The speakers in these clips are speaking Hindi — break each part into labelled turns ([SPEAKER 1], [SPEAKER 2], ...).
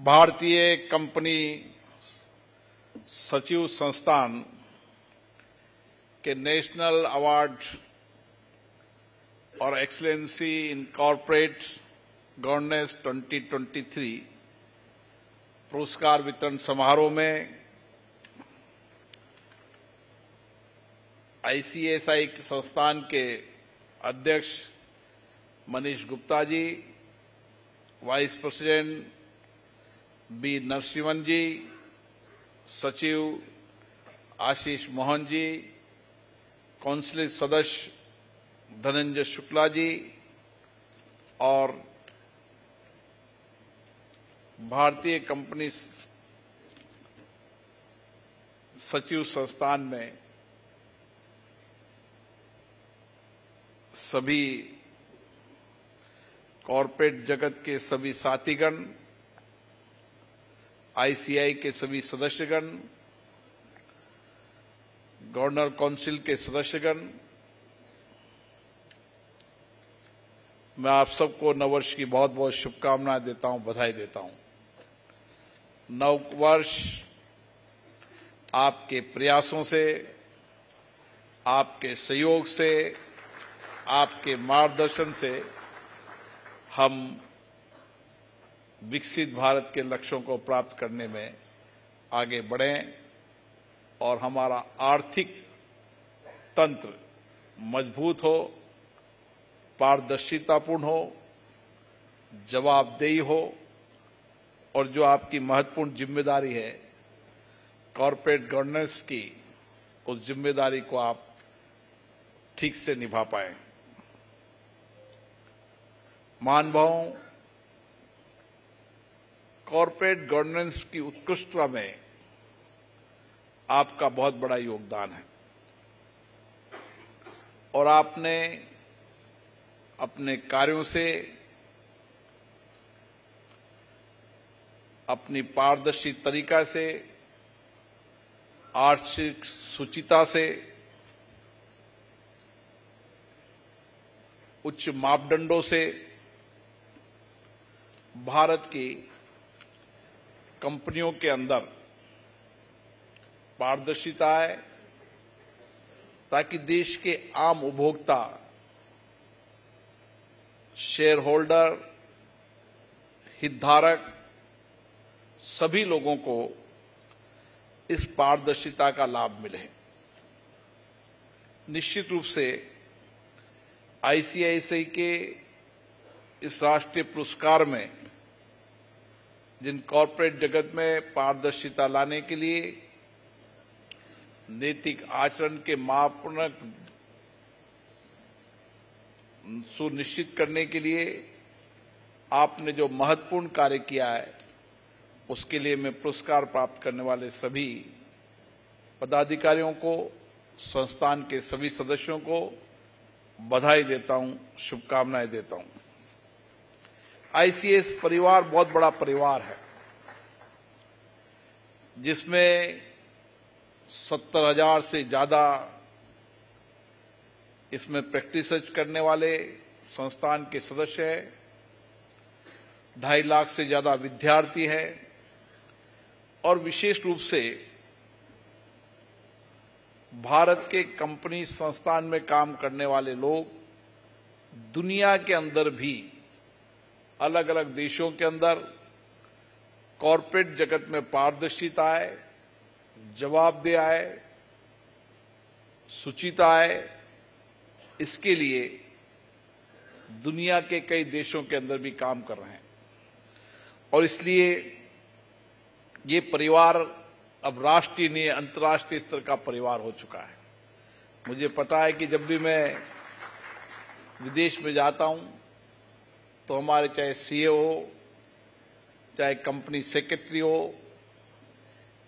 [SPEAKER 1] भारतीय कंपनी सचिव संस्थान के नेशनल अवार्ड और एक्सीलेंसी इन कॉर्पोरेट गवर्नेंस 2023 पुरस्कार वितरण समारोह में आईसीएसआई संस्थान के अध्यक्ष Manish Gupta ji, vice president B Narasimhan जी, सचिव आशीष मोहन जी, काउंसिल सदस्य धनंजय शुक्ला जी और भारतीय कंपनी सचिव संस्थान में सभी कॉर्पोरेट जगत के सभी साथीगण, आईसीआई के सभी सदस्यगण, गवर्नर काउंसिल के सदस्यगण, मैं आप सबको नववर्ष की बहुत बहुत शुभकामनाएं देता हूं, बधाई देता हूं। नववर्ष आपके प्रयासों से, आपके सहयोग से, आपके मार्गदर्शन से हम विकसित भारत के लक्ष्यों को प्राप्त करने में आगे बढ़ें और हमारा आर्थिक तंत्र मजबूत हो, पारदर्शितापूर्ण हो, जवाबदेही हो और जो आपकी महत्वपूर्ण जिम्मेदारी है कॉर्पोरेट गवर्नेंस की, उस जिम्मेदारी को आप ठीक से निभा पाएं। महानुभावों, कॉर्पोरेट गवर्नेंस की उत्कृष्टता में आपका बहुत बड़ा योगदान है और आपने अपने कार्यों से, अपनी पारदर्शी तरीका से, आर्थिक शुचिता से, उच्च मापदंडों से भारत की कंपनियों के अंदर पारदर्शिता है ताकि देश के आम उपभोक्ता, शेयर होल्डर, हितधारक सभी लोगों को इस पारदर्शिता का लाभ मिले। निश्चित रूप से आईसीआईसीआई के इस राष्ट्रीय पुरस्कार में जिन कॉर्पोरेट जगत में पारदर्शिता लाने के लिए, नैतिक आचरण के मापदंड सुनिश्चित करने के लिए आपने जो महत्वपूर्ण कार्य किया है, उसके लिए मैं पुरस्कार प्राप्त करने वाले सभी पदाधिकारियों को, संस्थान के सभी सदस्यों को बधाई देता हूं, शुभकामनाएं देता हूं। आईसीएस परिवार बहुत बड़ा परिवार है जिसमें 70,000 से ज्यादा इसमें प्रैक्टिस करने वाले संस्थान के सदस्य हैं, 2.5 लाख से ज्यादा विद्यार्थी हैं और विशेष रूप से भारत के कंपनी संस्थान में काम करने वाले लोग दुनिया के अंदर भी, अलग अलग देशों के अंदर कॉर्पोरेट जगत में पारदर्शिता आए, जवाबदेह आए, शुचिता आए, इसके लिए दुनिया के कई देशों के अंदर भी काम कर रहे हैं और इसलिए ये परिवार अब राष्ट्रीय नहीं, अंतर्राष्ट्रीय स्तर का परिवार हो चुका है। मुझे पता है कि जब भी मैं विदेश में जाता हूं तो हमारे चाहे सीईओ हो, चाहे कंपनी सेक्रेटरी हो,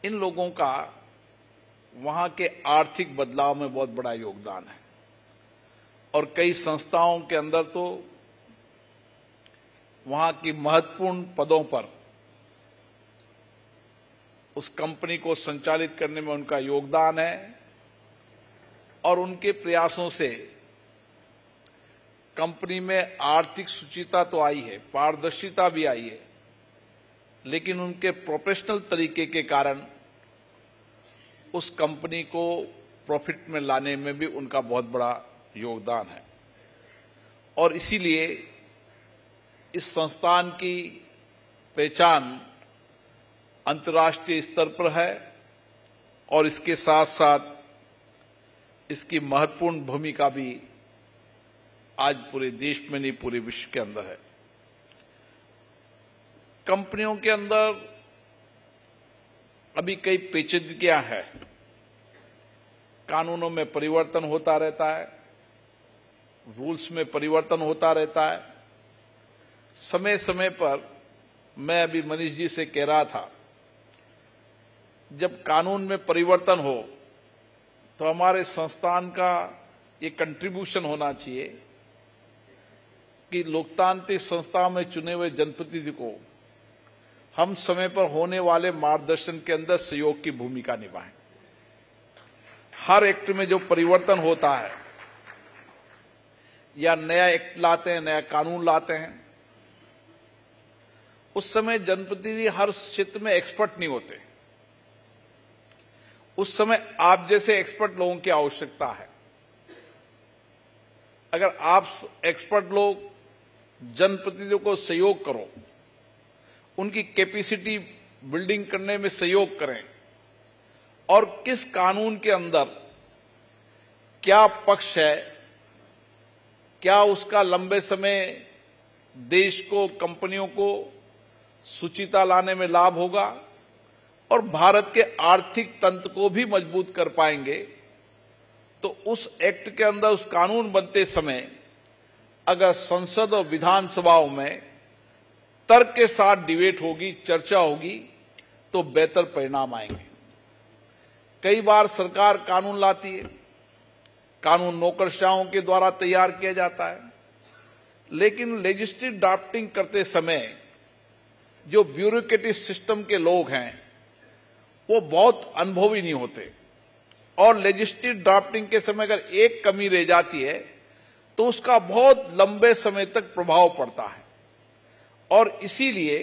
[SPEAKER 1] इन लोगों का वहां के आर्थिक बदलाव में बहुत बड़ा योगदान है और कई संस्थाओं के अंदर तो वहां की महत्वपूर्ण पदों पर उस कंपनी को संचालित करने में उनका योगदान है और उनके प्रयासों से कंपनी में आर्थिक शुचिता तो आई है, पारदर्शिता भी आई है, लेकिन उनके प्रोफेशनल तरीके के कारण उस कंपनी को प्रॉफिट में लाने में भी उनका बहुत बड़ा योगदान है। और इसीलिए इस संस्थान की पहचान अंतर्राष्ट्रीय स्तर पर है और इसके साथ साथ इसकी महत्वपूर्ण भूमिका भी आज पूरे देश में नहीं, पूरे विश्व के अंदर है। कंपनियों के अंदर अभी कई पेचीदगियां हैं, कानूनों में परिवर्तन होता रहता है, रूल्स में परिवर्तन होता रहता है। समय समय पर मैं अभी मनीष जी से कह रहा था, जब कानून में परिवर्तन हो तो हमारे संस्थान का ये कंट्रीब्यूशन होना चाहिए कि लोकतांत्रिक संस्थाओं में चुने हुए जनप्रतिनिधि को हम समय पर होने वाले मार्गदर्शन के अंदर सहयोग की भूमिका निभाएं। हर एक्ट में जो परिवर्तन होता है या नया एक्ट लाते हैं, नया कानून लाते हैं, उस समय जनप्रतिनिधि हर क्षेत्र में एक्सपर्ट नहीं होते। उस समय आप जैसे एक्सपर्ट लोगों की आवश्यकता है। अगर आप एक्सपर्ट लोग जनप्रतिनिधियों को सहयोग करो, उनकी कैपेसिटी बिल्डिंग करने में सहयोग करें और किस कानून के अंदर क्या पक्ष है, क्या उसका लंबे समय देश को, कंपनियों को सुचिता लाने में लाभ होगा और भारत के आर्थिक तंत्र को भी मजबूत कर पाएंगे, तो उस एक्ट के अंदर, उस कानून बनते समय अगर संसद और विधानसभाओं में तर्क के साथ डिबेट होगी, चर्चा होगी, तो बेहतर परिणाम आएंगे। कई बार सरकार कानून लाती है, कानून नौकरशाहों के द्वारा तैयार किया जाता है, लेकिन लेजिस्लेटिव ड्राफ्टिंग करते समय जो ब्यूरोक्रेटिक सिस्टम के लोग हैं वो बहुत अनुभवी नहीं होते और लेजिस्लेटिव ड्राफ्टिंग के समय अगर एक कमी रह जाती है तो उसका बहुत लंबे समय तक प्रभाव पड़ता है। और इसीलिए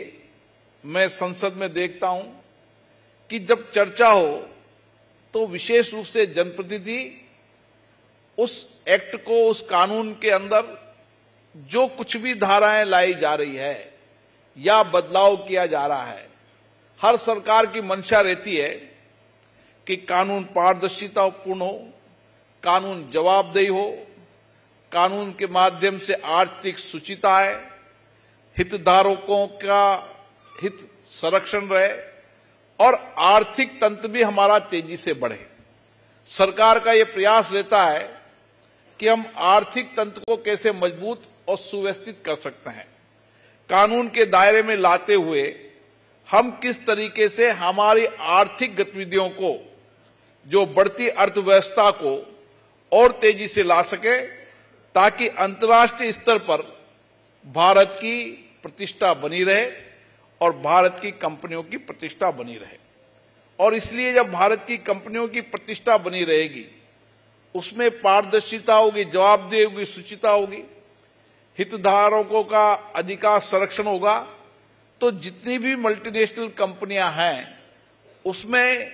[SPEAKER 1] मैं संसद में देखता हूं कि जब चर्चा हो तो विशेष रूप से जनप्रतिनिधि उस एक्ट को, उस कानून के अंदर जो कुछ भी धाराएं लाई जा रही है या बदलाव किया जा रहा है, हर सरकार की मंशा रहती है कि कानून पारदर्शितापूर्ण हो, कानून जवाबदेही हो, कानून के माध्यम से आर्थिक सुचिता आए, हितधारकों का हित संरक्षण रहे और आर्थिक तंत्र भी हमारा तेजी से बढ़े। सरकार का यह प्रयास रहता है कि हम आर्थिक तंत्र को कैसे मजबूत और सुव्यवस्थित कर सकते हैं। कानून के दायरे में लाते हुए हम किस तरीके से हमारी आर्थिक गतिविधियों को, जो बढ़ती अर्थव्यवस्था को और तेजी से ला सके, ताकि अंतर्राष्ट्रीय स्तर पर भारत की प्रतिष्ठा बनी रहे और भारत की कंपनियों की प्रतिष्ठा बनी रहे। और इसलिए जब भारत की कंपनियों की प्रतिष्ठा बनी रहेगी, उसमें पारदर्शिता होगी, जवाबदेही होगी, सुचिता होगी, हितधारकों का अधिकार संरक्षण होगा, तो जितनी भी मल्टीनेशनल कंपनियां हैं उसमें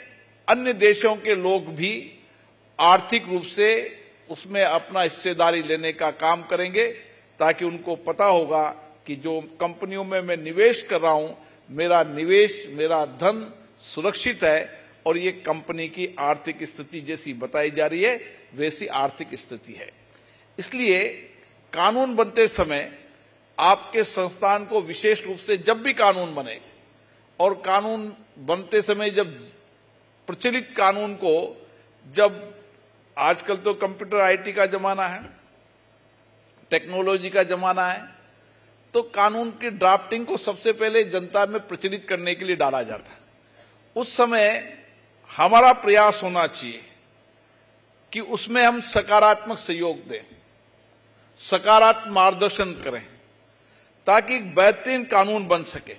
[SPEAKER 1] अन्य देशों के लोग भी आर्थिक रूप से उसमें अपना हिस्सेदारी लेने का काम करेंगे, ताकि उनको पता होगा कि जो कंपनियों में मैं निवेश कर रहा हूं, मेरा निवेश, मेरा धन सुरक्षित है और ये कंपनी की आर्थिक स्थिति जैसी बताई जा रही है वैसी आर्थिक स्थिति है। इसलिए कानून बनते समय आपके संस्थान को विशेष रूप से, जब भी कानून बने और कानून बनते समय जब प्रचलित कानून को, जब आजकल तो कंप्यूटर आईटी का जमाना है, टेक्नोलॉजी का जमाना है, तो कानून की ड्राफ्टिंग को सबसे पहले जनता में प्रचलित करने के लिए डाला जाता है। उस समय हमारा प्रयास होना चाहिए कि उसमें हम सकारात्मक सहयोग दें, सकारात्मक मार्गदर्शन करें, ताकि बेहतरीन कानून बन सके।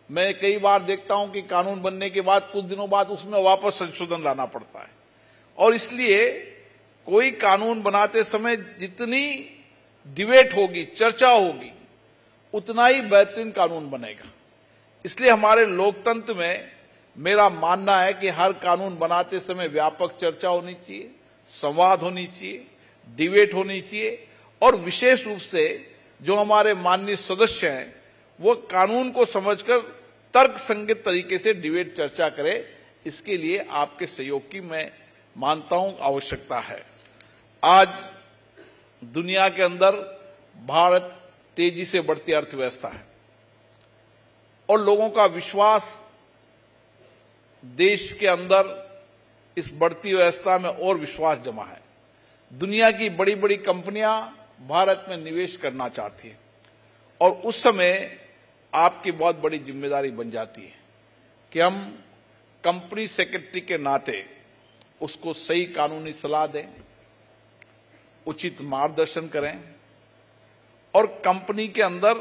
[SPEAKER 1] मैं कई बार देखता हूं कि कानून बनने के बाद कुछ दिनों बाद उसमें वापस संशोधन लाना पड़ता है, और इसलिए कोई कानून बनाते समय जितनी डिबेट होगी, चर्चा होगी, उतना ही बेहतरीन कानून बनेगा। इसलिए हमारे लोकतंत्र में मेरा मानना है कि हर कानून बनाते समय व्यापक चर्चा होनी चाहिए, संवाद होनी चाहिए, डिबेट होनी चाहिए और विशेष रूप से जो हमारे माननीय सदस्य हैं वो कानून को समझकर तर्क संगत तरीके से डिबेट चर्चा करें। इसके लिए आपके सहयोग की मैं मानता हूं आवश्यकता है। आज दुनिया के अंदर भारत तेजी से बढ़ती अर्थव्यवस्था है और लोगों का विश्वास देश के अंदर इस बढ़ती व्यवस्था में और विश्वास जमा है। दुनिया की बड़ी बड़ी कंपनियां भारत में निवेश करना चाहती हैं और उस समय आपकी बहुत बड़ी जिम्मेदारी बन जाती है कि हम कंपनी सेक्रेटरी के नाते उसको सही कानूनी सलाह दें, उचित मार्गदर्शन करें और कंपनी के अंदर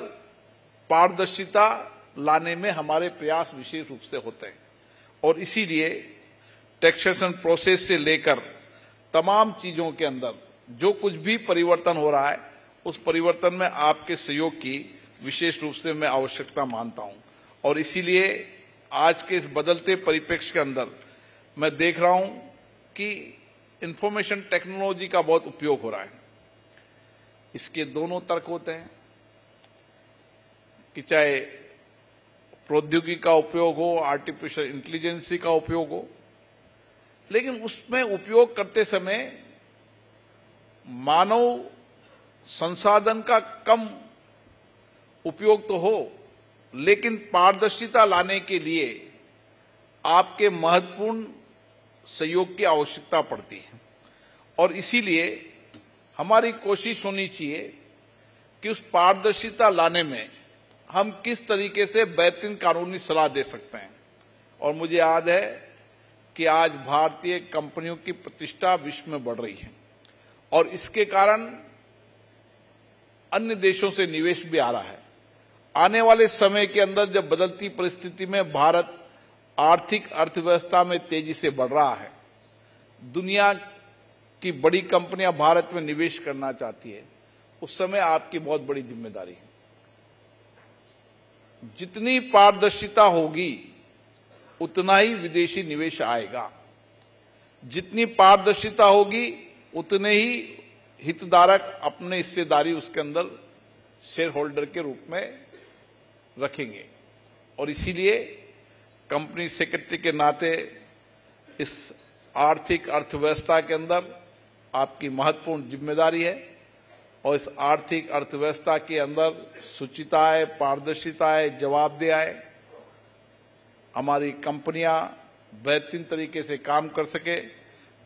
[SPEAKER 1] पारदर्शिता लाने में हमारे प्रयास विशेष रूप से होते हैं। और इसीलिए टैक्सेशन प्रोसेस से लेकर तमाम चीजों के अंदर जो कुछ भी परिवर्तन हो रहा है उस परिवर्तन में आपके सहयोग की विशेष रूप से मैं आवश्यकता मानता हूं। और इसीलिए आज के इस बदलते परिप्रेक्ष्य के अंदर मैं देख रहा हूं कि इंफॉर्मेशन टेक्नोलॉजी का बहुत उपयोग हो रहा है। इसके दोनों तर्क होते हैं कि चाहे प्रौद्योगिकी का उपयोग हो, आर्टिफिशियल इंटेलिजेंस का उपयोग हो, लेकिन उसमें उपयोग करते समय मानव संसाधन का कम उपयोग तो हो, लेकिन पारदर्शिता लाने के लिए आपके महत्वपूर्ण सहयोग की आवश्यकता पड़ती है। और इसीलिए हमारी कोशिश होनी चाहिए कि उस पारदर्शिता लाने में हम किस तरीके से बेहतरीन कानूनी सलाह दे सकते हैं। और मुझे याद है कि आज भारतीय कंपनियों की प्रतिष्ठा विश्व में बढ़ रही है और इसके कारण अन्य देशों से निवेश भी आ रहा है। आने वाले समय के अंदर जब बदलती परिस्थिति में भारत आर्थिक अर्थव्यवस्था में तेजी से बढ़ रहा है, दुनिया की बड़ी कंपनियां भारत में निवेश करना चाहती है, उस समय आपकी बहुत बड़ी जिम्मेदारी है। जितनी पारदर्शिता होगी उतना ही विदेशी निवेश आएगा, जितनी पारदर्शिता होगी उतने ही हितधारक अपने हिस्सेदारी उसके अंदर शेयर होल्डर के रूप में रखेंगे। और इसीलिए कंपनी सेक्रेटरी के नाते इस आर्थिक अर्थव्यवस्था के अंदर आपकी महत्वपूर्ण जिम्मेदारी है और इस आर्थिक अर्थव्यवस्था के अंदर शुचिता है, पारदर्शिता है, जवाबदेही है, हमारी कंपनियां बेहतरीन तरीके से काम कर सके।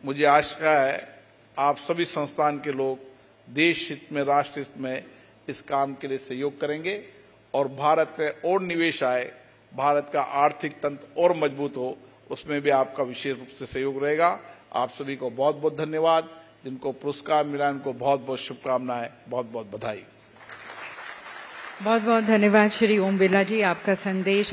[SPEAKER 1] मुझे आशा है आप सभी संस्थान के लोग देश हित में, राष्ट्र हित में इस काम के लिए सहयोग करेंगे और भारत में और निवेश आए, भारत का आर्थिक तंत्र और मजबूत हो, उसमें भी आपका विशेष रूप से सहयोग रहेगा। आप सभी को बहुत बहुत धन्यवाद। जिनको पुरस्कार मिला उनको बहुत बहुत शुभकामनाएं, बहुत बहुत बधाई।
[SPEAKER 2] बहुत बहुत धन्यवाद श्री ओम बिरला जी, आपका संदेश